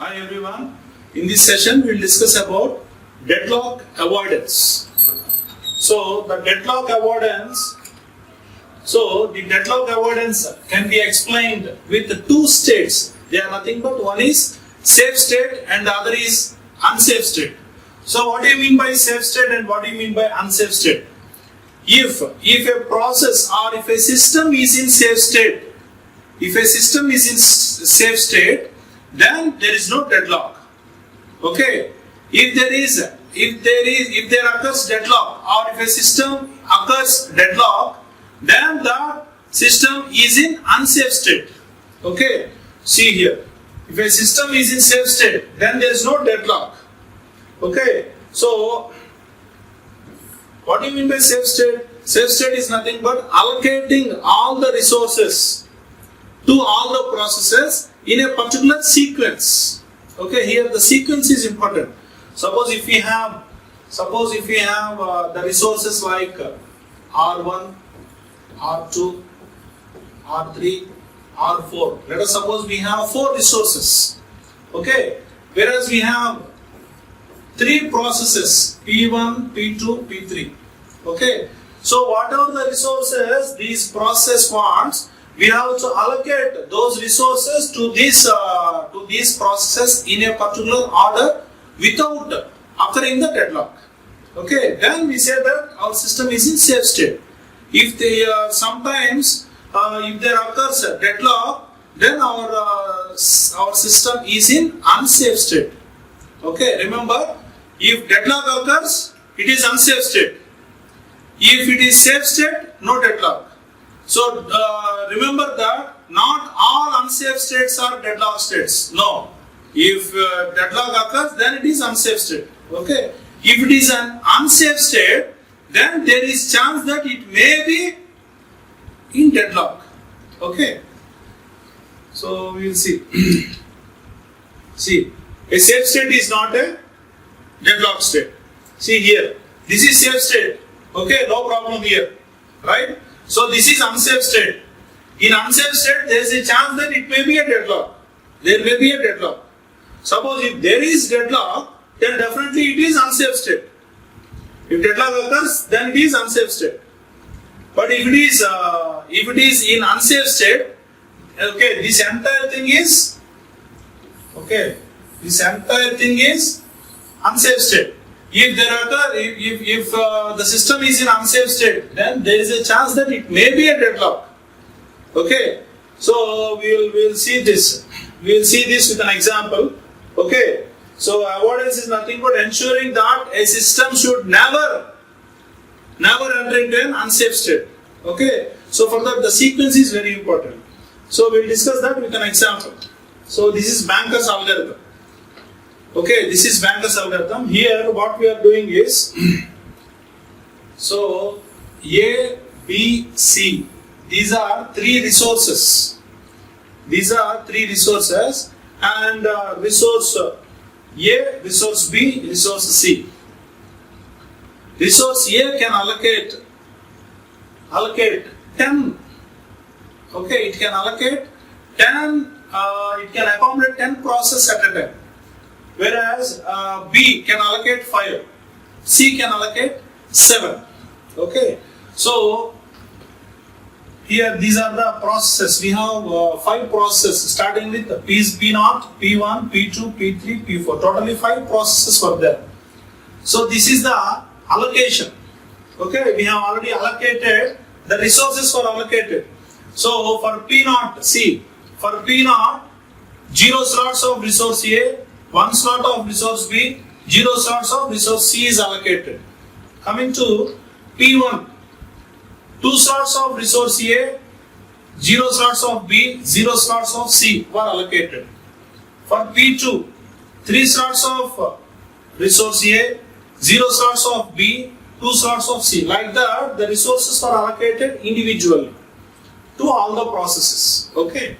Hi everyone. In this session we will discuss about deadlock avoidance. So the deadlock avoidance can be explained with two states. They are nothing but one is safe state and the other is unsafe state. So what do you mean by safe state and what do you mean by unsafe state? If a process or if a system is in safe state, then there is no deadlock. Okay. If there occurs deadlock or if a system occurs deadlock, then the system is in unsafe state. Okay. See here. If a system is in safe state, then there is no deadlock. Okay. So what do you mean by safe state? Safe state is nothing but allocating all the resources to all the processes in a particular sequence. Okay, here the sequence is important. Suppose if we have the resources like R1, R2, R3, R4. Let us suppose we have 4 resources. Okay, whereas we have 3 processes P1, P2, P3. Okay, so whatever the resources these process wants, we have to allocate those resources to these processes in a particular order without occurring the deadlock. Okay, then we say that our system is in safe state. If if there occurs a deadlock, then our system is in unsafe state. Okay, remember, if deadlock occurs, it is unsafe state. If it is safe state, no deadlock. So remember that not all unsafe states are deadlock states. No. If deadlock occurs, then it is unsafe state. Okay. If it is an unsafe state, then there is chance that it may be in deadlock. Okay. So we will see. See, a safe state is not a deadlock state. See here, this is safe state. Okay, no problem here, right? So this is unsafe state. In unsafe state, there is a chance that it may be a deadlock. There may be a deadlock. Suppose if there is deadlock, then definitely it is unsafe state. If deadlock occurs, then it is unsafe state. But if it is in unsafe state, okay, this entire thing is unsafe state. If the system is in unsafe state, then there is a chance that it may be a deadlock. Okay, so we will see this. We will see this with an example. Okay, so avoidance is nothing but ensuring that a system should never enter into an unsafe state. Okay, so for that the sequence is very important. So we will discuss that with an example. So this is Banker's algorithm. Okay, this is Banker's algorithm. Here what we are doing is, so A, B, C. These are 3 resources. And resource A, resource B, resource C. Resource A can allocate 10. Okay, it can allocate 10. It can accommodate 10 processes at a time. Whereas B can allocate 5, C can allocate 7. Okay, so here these are the processes. We have 5 processes starting with P0, P1, P2, P3, P4. Totally 5 processes were there. So this is the allocation. Okay, we have already allocated, the resources were allocated. So for P0, see, for P0, 0 slots of resource A, 1 slot of resource B, 0 slots of resource C is allocated. Coming to P1, 2 slots of resource A, 0 slots of B, 0 slots of C were allocated. For P2, 3 slots of resource A, 0 slots of B, 2 slots of C. Like that, the resources were allocated individually to all the processes. Okay.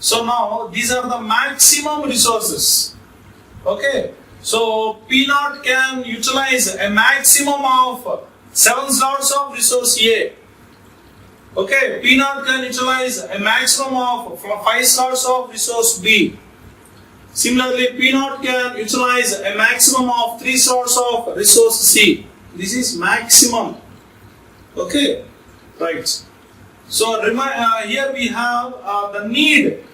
So now these are the maximum resources. Okay, so P0 can utilize a maximum of 7 slots of resource A. Okay, P0 can utilize a maximum of 5 slots of resource B. Similarly, P naught can utilize a maximum of 3 slots of resource C. This is maximum. Okay, right. So here we have the need.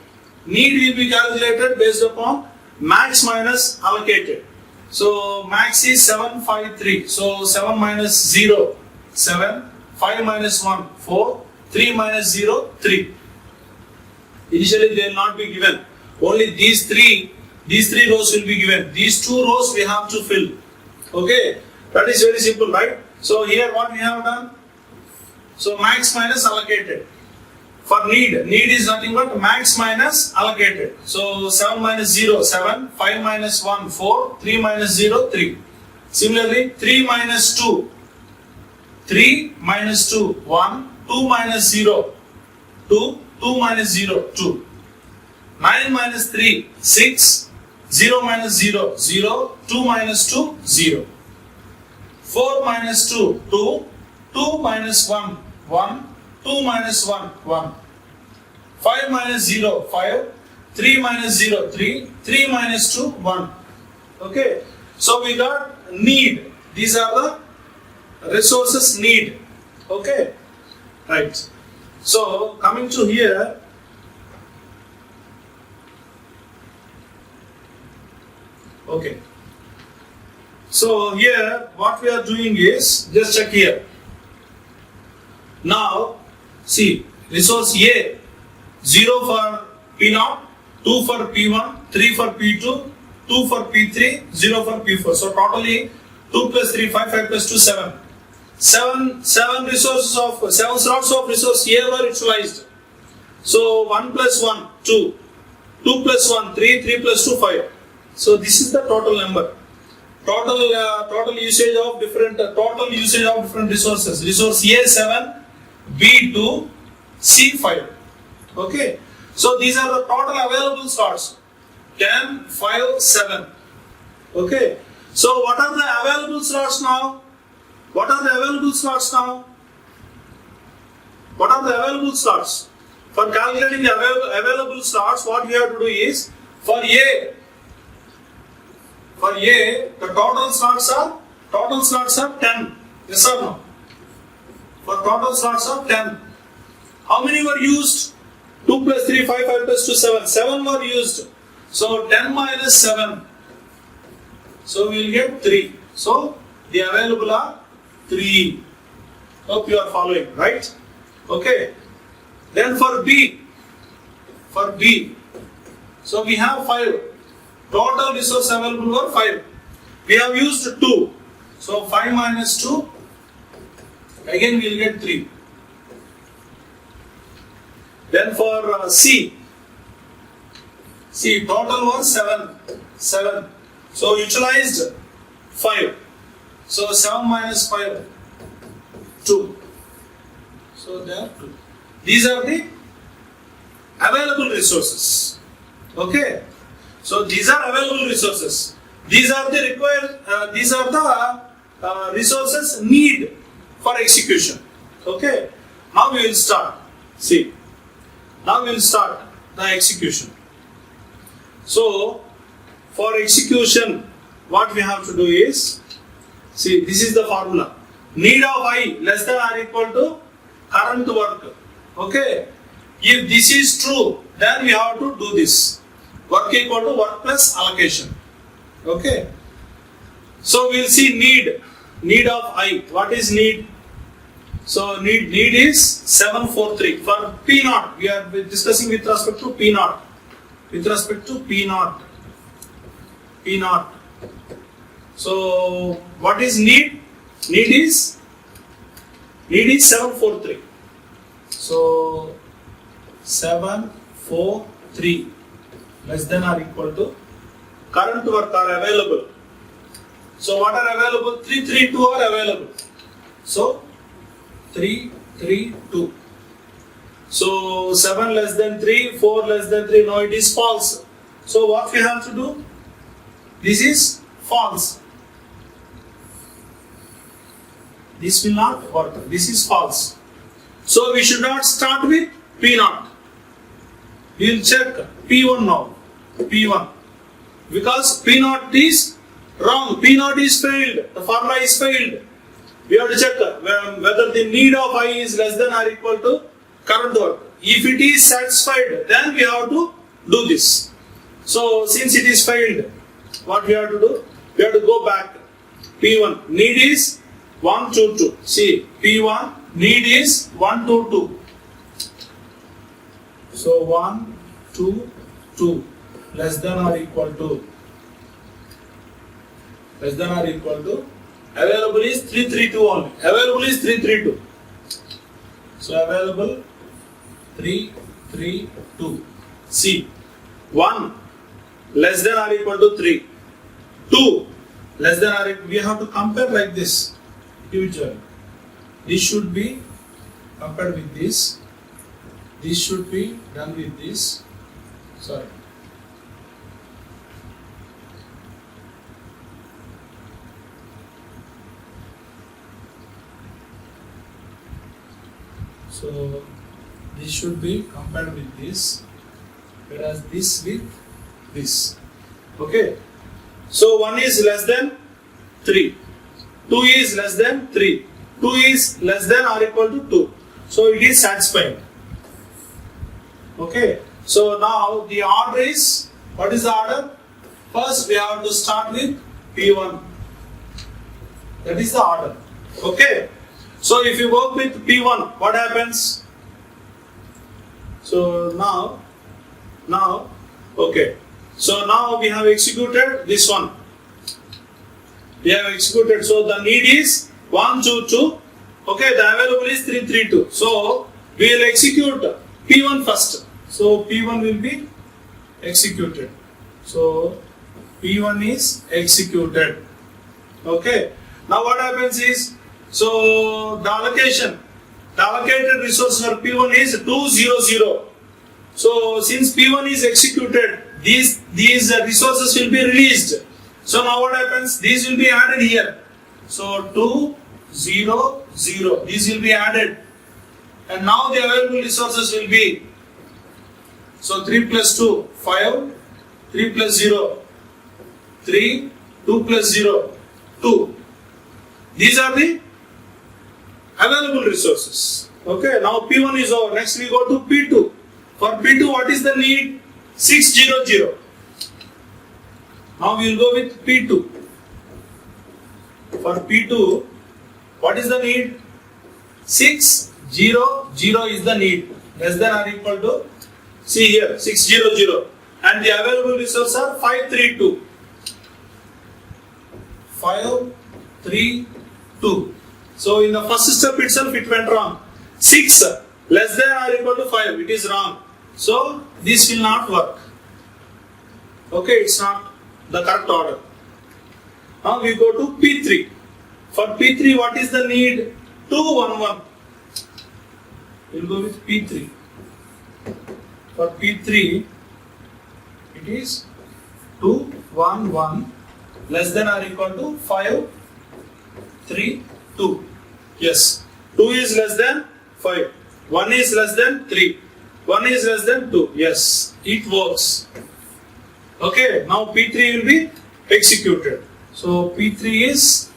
Need will be calculated based upon max minus allocated. So max is 753. So 7 minus 0, 7. 5 minus 1, 4. 3 minus 0, 3. Initially they will not be given. Only these three rows will be given. These 2 rows we have to fill. Okay, that is very simple, right? So here what we have done? So max minus allocated. For need is nothing but max minus allocated. So 7 minus 0, 7. 5 minus 1, 4. 3 minus 0, 3. Similarly, 3 minus 2. 3 minus 2, 1. 2 minus 0, 2. 2 minus 0, 2. 9 minus 3, 6. 0 minus 0, 0. 2 minus 2, 0. 4 minus 2, 2. 2 minus 1, 1. 2 minus 1, 1. 5 minus 0, 5. 3 minus 0, 3. 3 minus 2, 1. Okay. So we got need. These are the resources need. Okay. Right. So coming to here. Okay. So here what we are doing is, just check here. Now see, resource A, 0 for P0, 2 for P1, 3 for P2, 2 for P3, 0 for P4. So totally 2 plus 3, 5, 5 plus 2, 7. 7 slots of resource A were utilized. So 1 plus 1, 2. 2 plus 1, 3, 3 plus 2, 5. So this is the total number. Total usage of different resources. Resource A 7, B 2, C 5. Okay. So these are the total available slots. 10, 5, 7. Okay. So what are the available slots now? What are the available slots now? What are the available slots? For calculating the available slots, what we have to do is, for A, the total slots are 10. Yes or no? For total slots are 10. How many were used? 2 plus 3, 5, 5 plus 2, 7. 7 were used. So 10 minus 7. So we will get 3. So the available are 3. Hope you are following, right? Okay. Then for B, so we have 5. Total resource available were 5. We have used 2. So 5 minus 2, again we will get 3. Then for C, total was 7. So utilized 5. So 7 minus 5, 2. So there are 2. These are the available resources. Okay. So these are available resources. These are the required. These are the resources need for execution. Okay. Now we will start. See. Now we will start the execution. So for execution, what we have to do is, see, this is the formula. Need of I less than or equal to current work. Okay. If this is true, then we have to do this. Work equal to work plus allocation. Okay. So we will see need. Need of I. What is need? So need is 743. For P0, we are discussing with respect to P0. With respect to P0. So what is need? Need is 743. So 743 less than or equal to current work are available. So what are available? 332 are available. So 332. So 7 less than 3, 4 less than 3. No, it is false. So what we have to do? This is false. This will not work. This is false. So we should not start with P0. We will check P1 now. P1. Because P naught is wrong. P naught is failed. The formula is failed. We have to check whether the need of I is less than or equal to current work. If it is satisfied, then we have to do this. So since it is failed, what we have to do? We have to go back. P1 need is 122. See, P1 need is 122. So 1, 2, 2 less than or equal to available is 332 only. Available is 332. So available 332. See, 1 less than or equal to 3. 2 less than or equal. We have to compare like this individually. This should be compared with this. This should be done with this. Sorry. So this should be compared with this, whereas this with this. Okay. So 1 is less than 3. 2 is less than 3. 2 is less than or equal to 2. So it is satisfied. Okay. So now the order is, what is the order? First we have to start with P1. That is the order. Okay. So if you work with P1, what happens? So now, okay. So now we have executed this one. We have executed. So the need is 122. Okay, the available is 332. So we will execute P1 first. So P1 will be executed. So P1 is executed. Okay. Now what happens is, so the allocated resource for P1 is 200. So since P1 is executed, these resources will be released. So now what happens? These will be added here. So 200. These will be added. And now the available resources will be, so 3 plus 2, 5, 3 plus 0, 3, 2 plus 0, 2. These are the available resources. Okay, now P1 is over. Next we go to P2. For P2, what is the need? 600. Now we will go with P2. For P2, what is the need? 600 is the need. Less than or equal to, see here, 600. And the available resources are 532. 532. So in the first step itself it went wrong. 6 less than or equal to 5, it is wrong. So this will not work. Okay, it's not the correct order. Now we go to P3. For P3, what is the need? 211. We will go with P3. For P3, it is 211 less than or equal to 532. Yes, 2 is less than 5. 1 is less than 3. 1 is less than 2. Yes, it works. Okay, now P3 will be executed. So P3 is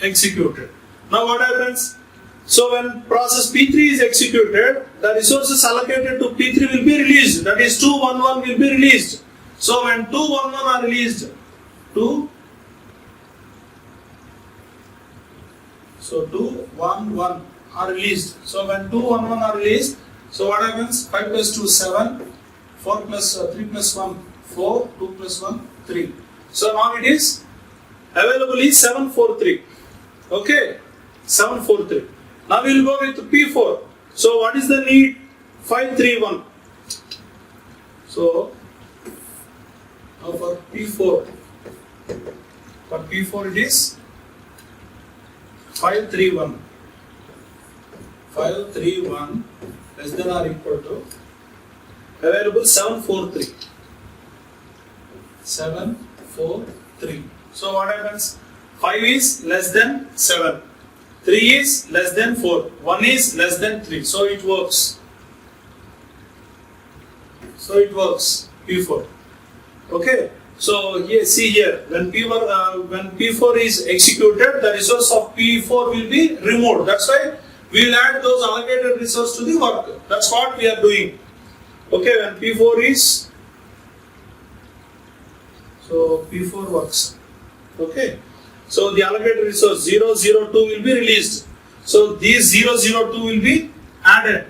executed. Now what happens? So when process P3 is executed, the resources allocated to P3 will be released. That is 211 will be released. So when 211 are released, 211 are released. So when 211 are released, so what happens? 5 plus 2 7, 4 plus 3 plus 1 4, 2 plus 1 3. So now it is available is 743. Okay, 743. Now we will go with P4. So what is the need? 531. So now for P4 it is 531. 531 less than or equal to available 743. 743. So what happens? 5 is less than 7. 3 is less than 4. 1 is less than 3. So it works. P4. Okay. So here, see here, when P4 is executed, the resource of P4 will be removed. That's why we will add those allocated resource to the work. That's what we are doing. Okay, when P4 is, so P4 works. Okay, so the allocated resource 002 will be released. So these 002 will be added.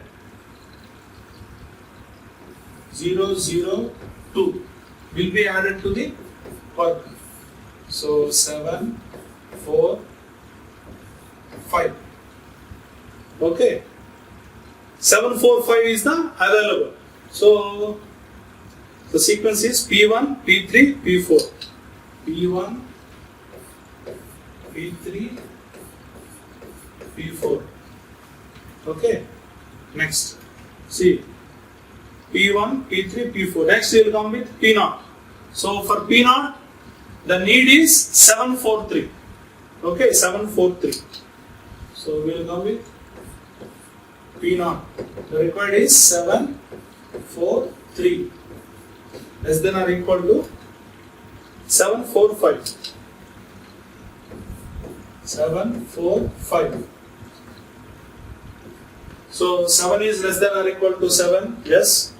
002 will be added to the work. So 7, 4, 5. Okay. 7, 4, 5 is the available. So the sequence is P1, P3, P4. P1, P3, P4. Okay. Next. See. P1, P3, P4. Next we will come with P0. So for P0, the need is 743. Okay, 743. So we will come with P0. The required is 743. Less than or equal to 745. 745. So 7 is less than or equal to 7. Yes.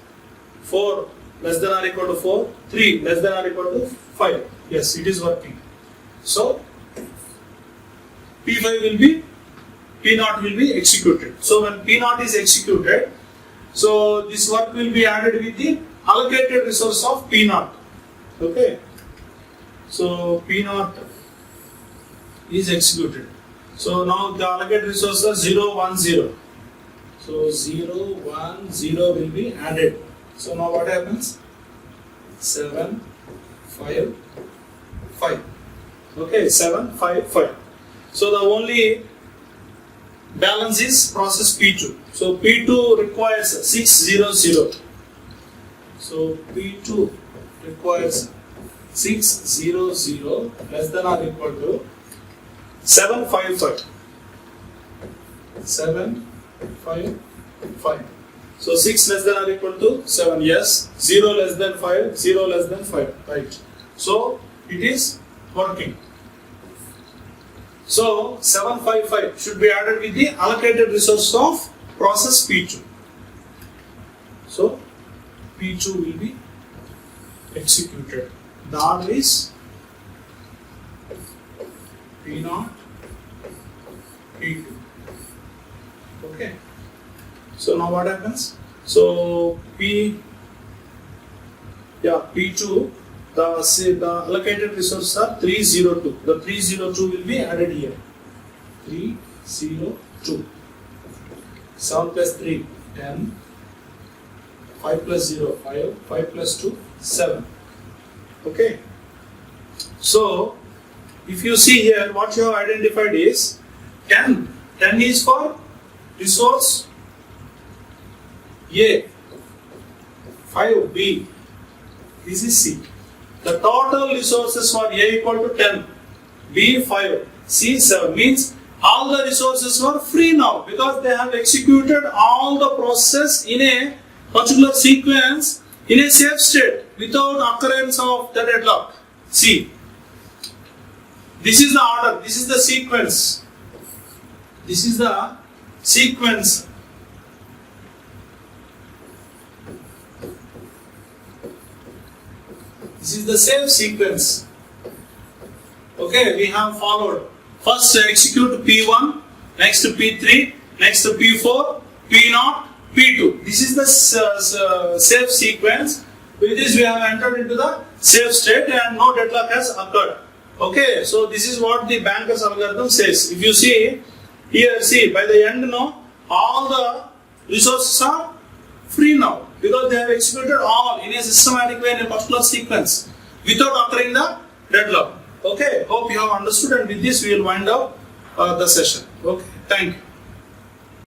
4 less than or equal to 4, 3 less than or equal to 5. Yes, it is working. So P5 will be, P0 will be executed. So when P0 is executed, so this work will be added with the allocated resource of P0. Okay. So P0 is executed. So now the allocated resource is 0, 1, 0. So 0, 1, 0 will be added. So now what happens? 7, 5, 5. Okay, 7, 5, 5. So the only balance is process P2. So P2 requires 600. So P2 requires 600 less than or equal to 755. 755. So 6 less than or equal to 7, yes. 0 less than 5, 0 less than 5, right. So it is working. So 755 should be added with the allocated resource of process P2. So P2 will be executed. The order is P0, P2. Okay. So now what happens? So P2, the allocated resources are 302. The 302 will be added here. 302. 7 plus 3, 10. 5 plus 0, 5. 5 plus 2, 7. Okay. So if you see here, what you have identified is 10. 10 is for resource A, 5 B, this is C. The total resources for A equal to 10, B 5, C 7 means all the resources were free now because they have executed all the process in a particular sequence in a safe state without occurrence of the deadlock. See, this is the order, this is the sequence. This is the sequence. This is the same sequence. Okay, we have followed. First execute P1, next to P3, next to P4, P0, P2. This is the safe sequence. With this we have entered into the safe state and no deadlock has occurred. Okay, so this is what the Banker's algorithm says. If you see here, see by the end now, all the resources are free now because they have executed all in a systematic way in a particular sequence without occurring the deadlock. Okay, hope you have understood, and with this we will wind up the session. Okay, thank you.